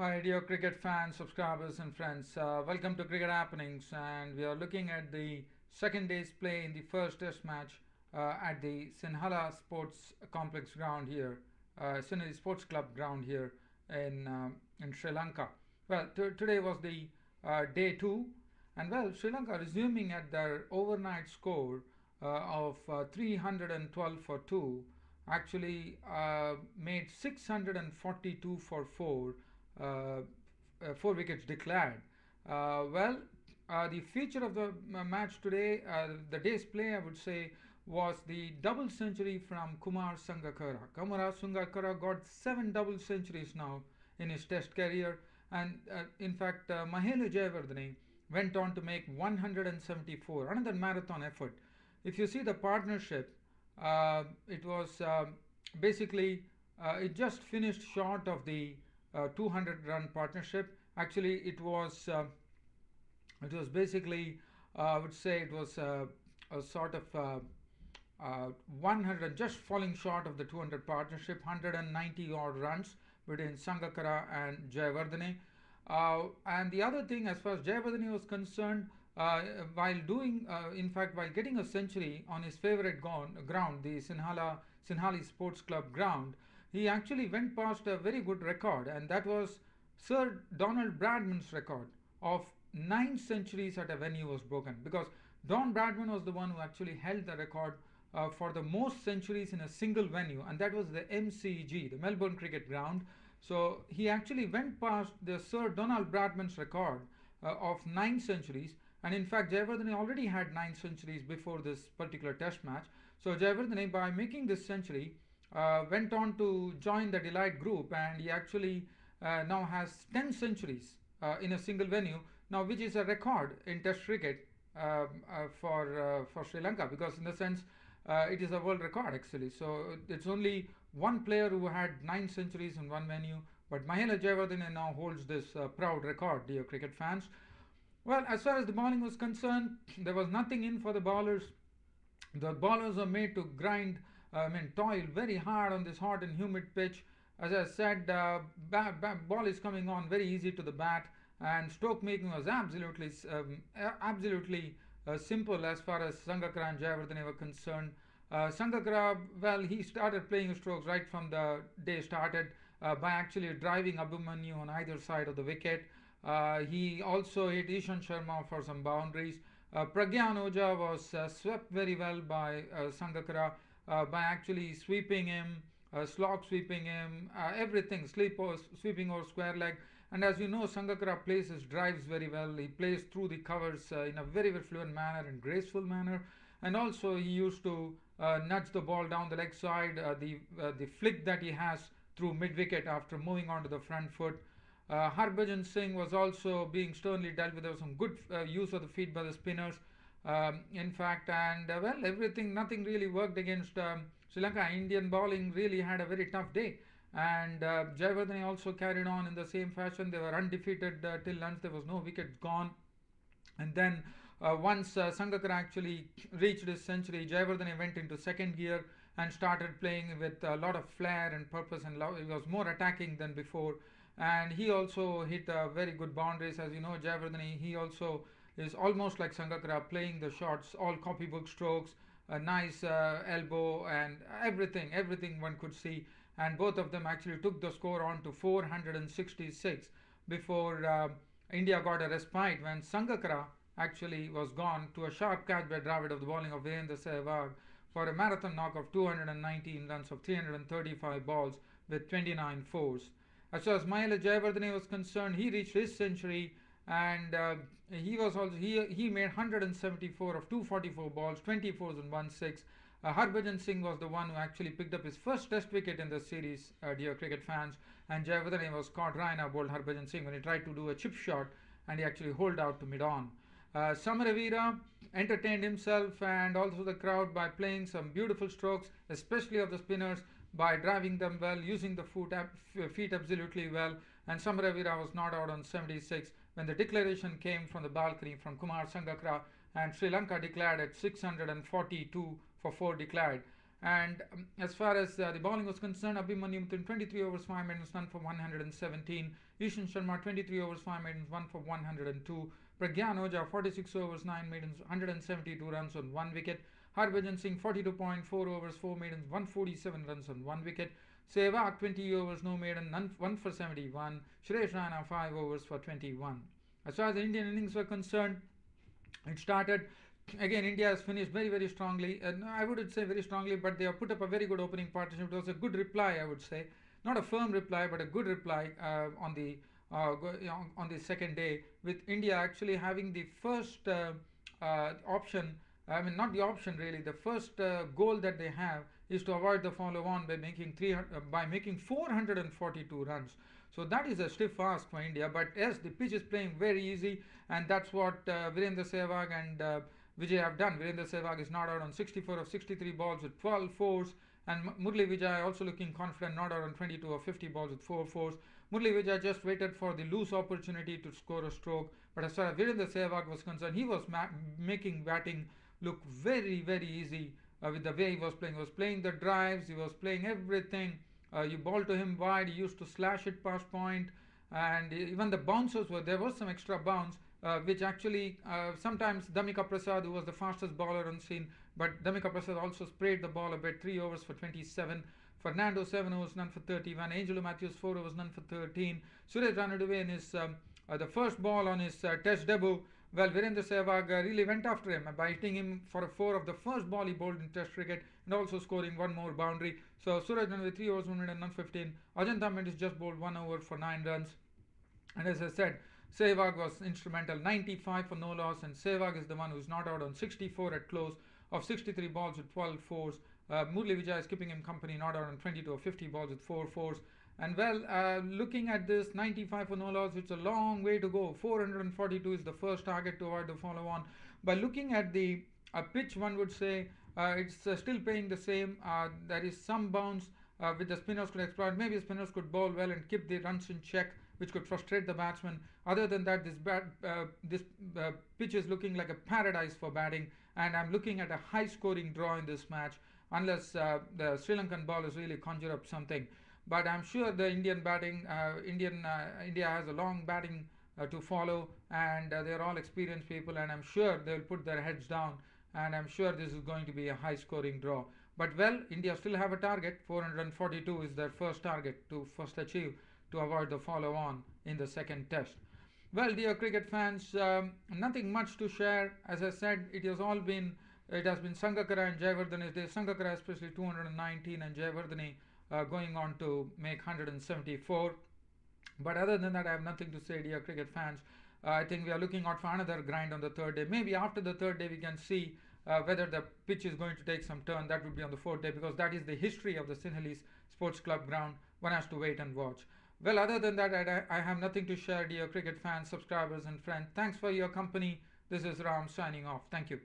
Hi, dear cricket fans, subscribers, and friends. Welcome to Cricket Happenings, and we are looking at the second day's play in the first Test match at the Sinhala Sports Complex ground here, Sinhala Sports Club ground here in Sri Lanka. Well, today was the day two, and well, Sri Lanka resuming at their overnight score of 312 for two, actually made 642 for four, uh, four wickets declared. Well, the feature of the match today, the day's play, I would say, was the double century from Kumar Sangakarra. Kumar Sangakarra got seven double centuries now in his Test career, and in fact, Mahela Jayawardene went on to make 174, another marathon effort. If you see the partnership, it was basically it just finished short of the 200 run partnership. Actually, it was basically I would say it was a sort of 100, just falling short of the 200 partnership, 190 odd runs between Sangakkara and Jayawardene. And the other thing, as far as Jayawardene was concerned, in fact, while getting a century on his favorite ground, the Sinhali Sports Club ground, he actually went past a very good record, and that was Sir Donald Bradman's record of nine centuries at a venue was broken, because Don Bradman was the one who actually held the record for the most centuries in a single venue, and that was the MCG, the Melbourne Cricket Ground. So he actually went past the Sir Donald Bradman's record of nine centuries, and in fact, Jayawardene already had nine centuries before this particular Test match. So Jayawardene, by making this century, went on to join the Delight group, and he actually now has 10 centuries in a single venue, now which is a record in Test cricket for Sri Lanka, because in the sense it is a world record actually. So it's only one player who had nine centuries in one venue, but Mahela Jayawardene now holds this proud record, dear cricket fans. Well, as far as the bowling was concerned, there was nothing in for the bowlers. The bowlers are made to toil very hard on this hot and humid pitch. As I said, ball is coming on very easy to the bat, and stroke making was absolutely simple as far as Sangakkara and Jayawardene were concerned. Sangakkara, well, he started playing his strokes right from the day started by actually driving Abhimanyu on either side of the wicket. He also hit Ishan Sharma for some boundaries. Pragyan Oja was swept very well by Sangakkara by actually sweeping him, slog sweeping him, everything, sweeping over square leg. And as you know, Sangakkara plays his drives very well. He plays through the covers in a very, very fluent manner and graceful manner. And also, he used to nudge the ball down the leg side, the flick that he has through mid wicket after moving onto the front foot. Harbhajan Singh was also being sternly dealt with. There was some good use of the feet by the spinners. In fact, and well, nothing really worked against Sri Lanka. Indian bowling really had a very tough day. And Jayawardene also carried on in the same fashion. They were undefeated till lunch. There was no wicket gone. And then once Sangakkara actually reached his century, Jayawardene went into second gear and started playing with a lot of flair and purpose, and he was more attacking than before. And he also hit very good boundaries. As you know, Jayawardene, he also is almost like Sangakkara, playing the shots, all copybook strokes, a nice elbow, and everything one could see. And both of them actually took the score on to 466 before India got a respite when Sangakkara actually was gone to a sharp catch by Dravid of the bowling of Virendra Sehwag for a marathon knock of 219 runs of 335 balls with 29 fours. As far as Mahela Jayawardene was concerned, he reached his century, and he made 174 of 244 balls, 24s and 1 6. Harbhajan Singh was the one who actually picked up his first Test wicket in the series, dear cricket fans, and Jayawardene was caught. Raina bowled Harbhajan Singh when he tried to do a chip shot, and he actually holed out to mid-on. Samaravira entertained himself and also the crowd by playing some beautiful strokes, especially of the spinners, by driving them well, using the feet absolutely well. And Samaravira was not out on 76 when the declaration came from the balcony from Kumar Sangakkara, and Sri Lanka declared at 642 for 4 declared. And as far as the bowling was concerned, Abhimanyu in 23 overs 5 maidens, none for 117. Ishan Sharma 23 overs 5 maidens, 1 for 102. Pragyan Oja 46 overs 9 maidens, 172 runs on 1 wicket. Harbhajan Singh 42.4 overs 4 maidens, 147 runs on 1 wicket. Sehwag 20 overs no maiden, 1 for 71. Suresh Raina 5 overs for 21. As far as the Indian innings were concerned, it started again. India has finished very strongly. I wouldn't say very strongly, but they have put up a very good opening partnership. It was a good reply, I would say, not a firm reply, but a good reply on the second day, with India actually having the first option. I mean, not the option really. The first goal that they have is to avoid the follow-on by making 442 runs. So that is a stiff ask for India. But yes, the pitch is playing very easy, and that's what Virendra Sehwag and Vijay have done. Virendra Sehwag is not out on 64 of 63 balls with 12 fours, and Murli Vijay also looking confident, not out on 22 of 50 balls with 4 fours. Murli Vijay just waited for the loose opportunity to score a stroke, but as far as Virendra Sehwag was concerned, he was making batting look very easy with the way he was playing. He was playing the drives, he was playing everything. You ball to him wide, he used to slash it past point, and even the bouncers were there was some extra bounce, which actually sometimes Damika Prasad, who was the fastest bowler on scene, but Damika Prasad also sprayed the ball a bit. 3 overs for 27. Fernando 7 overs, none for 31. Angelo Matthews 4 overs, none for 13. Suresh Ranadive in his the first ball on his test debut. Well, Virendra Sehwag really went after him by hitting him for a 4 of the first ball he bowled in Test cricket, and also scoring one more boundary. So Suraj with 3 overs, 1 minute and none 15. Ajanta Mendis just bowled 1 over for 9 runs. And as I said, Sehwag was instrumental, 95 for no loss, and Sehwag is the one who's not out on 64 at close of 63 balls with 12 fours. Murli Vijay is keeping him company, not out on 22 of 50 balls with 4 fours. And well, looking at this 95 for no loss, it's a long way to go. 442 is the first target to avoid the follow on. By looking at the pitch, one would say it's still playing the same. There is some bounce which the spinners could exploit. Maybe spinners could bowl well and keep the runs in check, which could frustrate the batsman. Other than that, this pitch is looking like a paradise for batting, and I'm looking at a high scoring draw in this match, unless the Sri Lankan bowlers really conjure up something. But I'm sure the Indian batting, India has a long batting to follow, and they're all experienced people, and I'm sure they'll put their heads down, and I'm sure this is going to be a high scoring draw. But well, India still have a target. 442 is their first target to first achieve to avoid the follow on in the second test. Well, dear cricket fans, nothing much to share. As I said, it has been Sangakarra and Jayawardene. Sangakarra especially 219, and Jayawardene going on to make 174. But other than that, I have nothing to say, dear cricket fans. I think we are looking out for another grind on the third day. Maybe after the third day we can see whether the pitch is going to take some turn. That would be on the fourth day, because that is the history of the Sinhalese Sports Club ground. One has to wait and watch. Well, other than that, I have nothing to share, dear cricket fans, subscribers and friends. Thanks for your company. This is Ram signing off. Thank you.